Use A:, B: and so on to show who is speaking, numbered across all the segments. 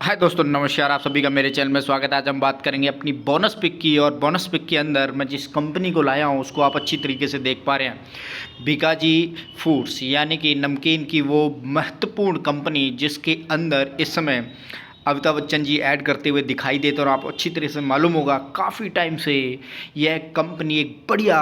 A: हाय दोस्तों, नमस्कार। आप सभी का मेरे चैनल में स्वागत है। आज हम बात करेंगे अपनी बोनस पिक की। और बोनस पिक के अंदर मैं जिस कंपनी को लाया हूँ उसको आप अच्छी तरीके से देख पा रहे हैं। बीकाजी फूड्स यानी कि नमकीन की वो महत्वपूर्ण कंपनी जिसके अंदर इस समय अमिताभ बच्चन जी ऐड करते हुए दिखाई देते हैं। और आपको अच्छी तरह से मालूम होगा काफ़ी टाइम से यह कंपनी एक बढ़िया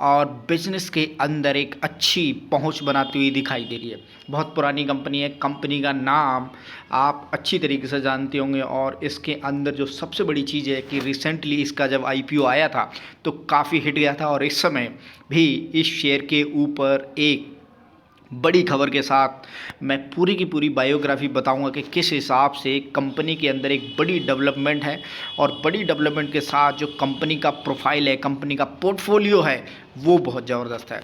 A: और बिजनेस के अंदर एक अच्छी पहुंच बनाती हुई दिखाई दे रही है। बहुत पुरानी कंपनी है। कंपनी का नाम आप अच्छी तरीके से जानते होंगे। और इसके अंदर जो सबसे बड़ी चीज़ है कि रिसेंटली इसका जब आईपीओ आया था तो काफ़ी हिट गया था। और इस समय भी इस शेयर के ऊपर एक बड़ी खबर के साथ मैं पूरी की पूरी बायोग्राफी बताऊंगा कि किस हिसाब से कंपनी के अंदर एक बड़ी डेवलपमेंट है। और बड़ी डेवलपमेंट के साथ जो कंपनी का प्रोफाइल है, कंपनी का पोर्टफोलियो है, वो बहुत ज़बरदस्त है।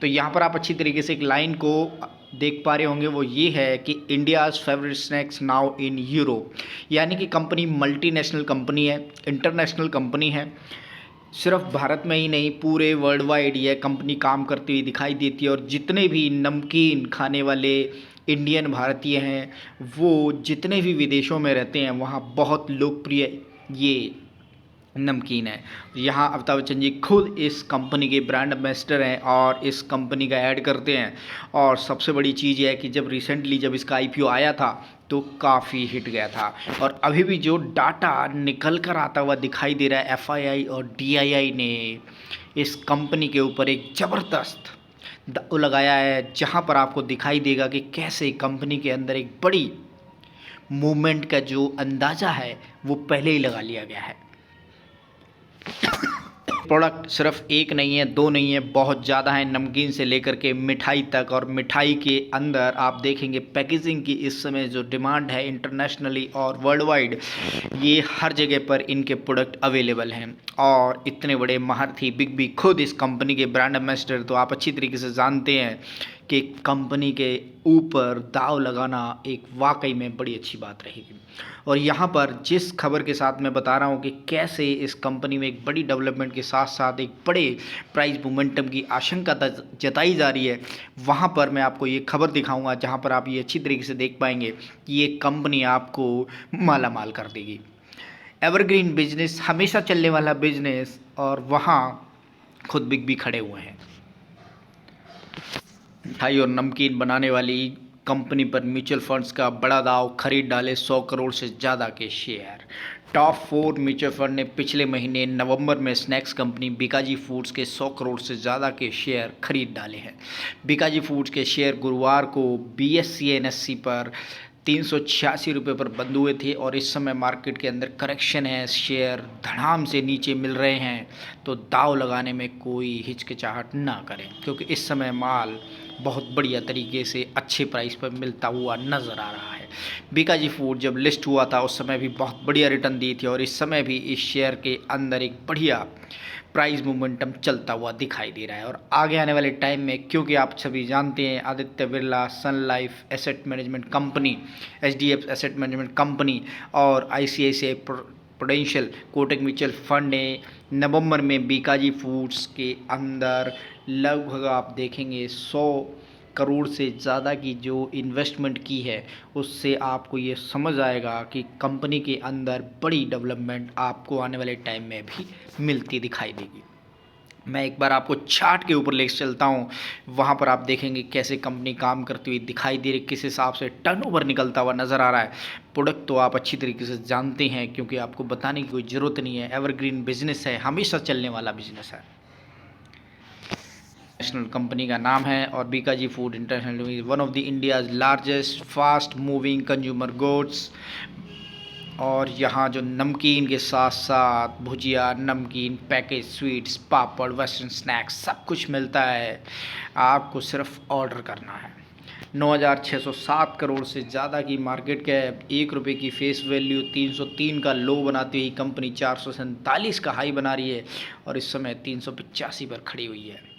A: तो यहाँ पर आप अच्छी तरीके से एक लाइन को देख पा रहे होंगे, वो ये है कि India's favourite snacks now in Europe. यानी कि कंपनी मल्टीनेशनल कंपनी है, इंटरनेशनल कंपनी है। सिर्फ भारत में ही नहीं, पूरे वर्ल्ड वाइड यह कंपनी काम करती हुई दिखाई देती है। और जितने भी नमकीन खाने वाले इंडियन भारतीय हैं, वो जितने भी विदेशों में रहते हैं वहाँ बहुत लोकप्रिय ये नमकीन है। यहाँ अमिताभ बच्चन जी खुद इस कंपनी के ब्रांड एम्बेसडर हैं और इस कंपनी का ऐड करते हैं। और सबसे बड़ी चीज़ यह है कि जब रिसेंटली जब इसका आईपीओ आया था तो काफ़ी हिट गया था। और अभी भी जो डाटा निकल कर आता हुआ दिखाई दे रहा है, एफआईआई और डीआईआई ने इस कंपनी के ऊपर एक ज़बरदस्त दांव लगाया है, जहाँ पर आपको दिखाई देगा कि कैसे कंपनी के अंदर एक बड़ी मूवमेंट का जो अंदाज़ा है वो पहले ही लगा लिया गया है। प्रोडक्ट सिर्फ एक नहीं है, दो नहीं है, बहुत ज़्यादा है। नमकीन से लेकर के मिठाई तक। और मिठाई के अंदर आप देखेंगे पैकेजिंग की इस समय जो डिमांड है इंटरनेशनली और वर्ल्ड वाइड, ये हर जगह पर इनके प्रोडक्ट अवेलेबल हैं। और इतने बड़े महारथी बिग बी खुद इस कंपनी के ब्रांड एम्बेसडर, तो आप अच्छी तरीके से जानते हैं कि कंपनी के ऊपर दाव लगाना एक वाकई में बड़ी अच्छी बात रहेगी। और यहाँ पर जिस खबर के साथ मैं बता रहा हूँ कि कैसे इस कंपनी में एक बड़ी डेवलपमेंट के साथ साथ एक बड़े प्राइस मोमेंटम की आशंका जताई जा रही है, वहाँ पर मैं आपको ये खबर दिखाऊंगा जहाँ पर आप ये अच्छी तरीके से देख पाएंगे कि ये कंपनी आपको माला माल कर देगी। एवरग्रीन बिजनेस, हमेशा चलने वाला बिजनेस, और वहाँ खुद बिग बी खड़े हुए हैं। मिठाई और नमकीन बनाने वाली कंपनी पर म्यूचुअल फंड्स का बड़ा दाव, खरीद डाले 100 करोड़ से ज़्यादा के शेयर। टॉप 4 म्यूचुअल फंड ने पिछले महीने नवंबर में स्नैक्स कंपनी बीकाजी फूड्स के 100 करोड़ से ज़्यादा के शेयर खरीद डाले हैं। बीकाजी फूड्स के शेयर गुरुवार को बीएसई एनएससी पर 386 रुपये पर बंद हुए थे। और इस समय मार्केट के अंदर करेक्शन है, शेयर धड़ाम से नीचे मिल रहे हैं। तो दाव लगाने में कोई हिचकिचाहट ना करें, क्योंकि इस समय माल बहुत बढ़िया तरीके से अच्छे प्राइस पर मिलता हुआ नज़र आ रहा है। बीकाजी फूड जब लिस्ट हुआ था उस समय भी बहुत बढ़िया रिटर्न दी थी। और इस समय भी इस शेयर के अंदर एक बढ़िया प्राइस मोमेंटम चलता हुआ दिखाई दे रहा है। और आगे आने वाले टाइम में, क्योंकि आप सभी जानते हैं Aditya Birla, Sun Life asset management company, HDF asset management company और ICICI Prudential Kotak mutual fund ने नवंबर में बीकाजी फूड्स के अंदर लगभग आप देखेंगे 100 करोड़ से ज़्यादा की जो इन्वेस्टमेंट की है, उससे आपको ये समझ आएगा कि कंपनी के अंदर बड़ी डेवलपमेंट आपको आने वाले टाइम में भी मिलती दिखाई देगी। मैं एक बार आपको चार्ट के ऊपर लेकर चलता हूँ, वहाँ पर आप देखेंगे कैसे कंपनी काम करती हुई दिखाई दे रही, किस हिसाब से टर्नओवर निकलता हुआ नज़र आ रहा है। प्रोडक्ट तो आप अच्छी तरीके से जानते हैं, क्योंकि आपको बताने की कोई ज़रूरत नहीं है। एवरग्रीन बिजनेस है, हमेशा चलने वाला बिजनेस है। नेशनल कंपनी का नाम है। और Bikaji food international one of the India's largest fast moving consumer goods. और यहाँ जो नमकीन के साथ साथ भुजिया, नमकीन, पैकेज स्वीट्स, पापड़, वेस्टर्न स्नैक्स सब कुछ मिलता है। आपको सिर्फ ऑर्डर करना है। 9,607 करोड़ से ज़्यादा की मार्केट कैप, ₹1 की फेस वैल्यू, 303 का लो बनाती हुई कंपनी 447 का हाई बना रही है। और इस समय 385 पर खड़ी हुई है।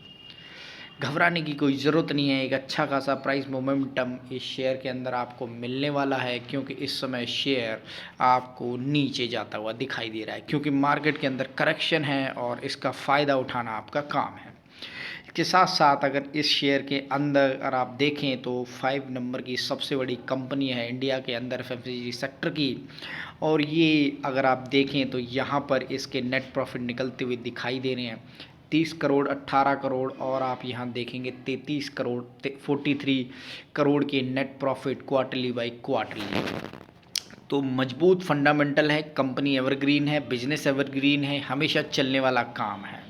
A: घबराने की कोई ज़रूरत नहीं है। एक अच्छा खासा प्राइस मोमेंटम इस शेयर के अंदर आपको मिलने वाला है, क्योंकि इस समय शेयर आपको नीचे जाता हुआ दिखाई दे रहा है, क्योंकि मार्केट के अंदर करेक्शन है और इसका फ़ायदा उठाना आपका काम है। के साथ साथ अगर इस शेयर के अंदर अगर आप देखें तो 5 नंबर की सबसे बड़ी कंपनी है इंडिया के अंदर एफएमसीजी सेक्टर की। और ये अगर आप देखें तो यहाँ पर इसके नेट प्रॉफिट निकलते हुए दिखाई दे रहे हैं 30 करोड़, 18 करोड़, और आप यहाँ देखेंगे 33 करोड़, 43 करोड़ के net profit quarterly by quarterly. तो मजबूत फंडामेंटल है, कंपनी एवरग्रीन है, बिजनेस एवरग्रीन है, हमेशा चलने वाला काम है।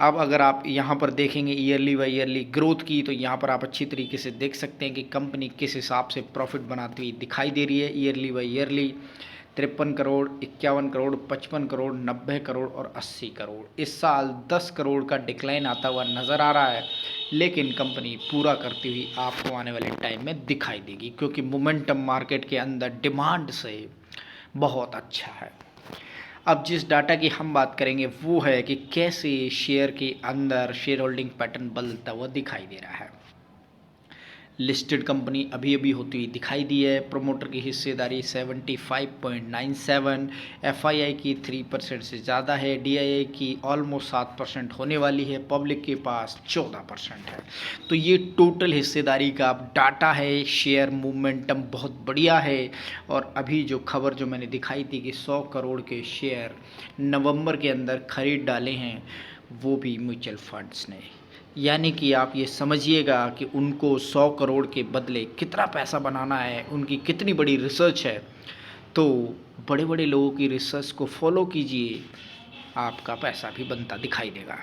A: अब अगर आप यहाँ पर देखेंगे ईयरली बाई ईयरली ग्रोथ की, तो यहाँ पर आप अच्छी तरीके से देख सकते हैं कि कंपनी किस हिसाब से प्रॉफिट बनाती हुई दिखाई दे रही है। Yearly by yearly 53 crore, 51 crore, 55 crore, 90 crore और 80 करोड़। इस साल 10 करोड़ का डिक्लाइन आता हुआ नज़र आ रहा है, लेकिन कंपनी पूरा करती हुई आपको आने वाले टाइम में दिखाई देगी, क्योंकि मोमेंटम मार्केट के अंदर डिमांड से बहुत अच्छा है। अब जिस डाटा की हम बात करेंगे वो है कि कैसे शेयर के अंदर शेयर होल्डिंग पैटर्न बदलता हुआ दिखाई दे रहा है। लिस्टेड कंपनी अभी अभी होती हुई दिखाई दी है। प्रोमोटर की हिस्सेदारी 75.97, एफआईआई की 3% से ज़्यादा है, डीआईआई की ऑलमोस्ट 7% होने वाली है, पब्लिक के पास 14% है। तो ये टोटल हिस्सेदारी का डाटा है। शेयर मूवमेंटम बहुत बढ़िया है। और अभी जो खबर जो मैंने दिखाई थी कि 100 करोड़ के शेयर नवंबर के अंदर खरीद डाले हैं, वो भी म्यूचुअल फंड्स ने। यानी कि आप ये समझिएगा कि उनको 100 करोड़ के बदले कितना पैसा बनाना है, उनकी कितनी बड़ी रिसर्च है। तो बड़े बड़े लोगों की रिसर्च को फॉलो कीजिए, आपका पैसा भी बनता दिखाई देगा।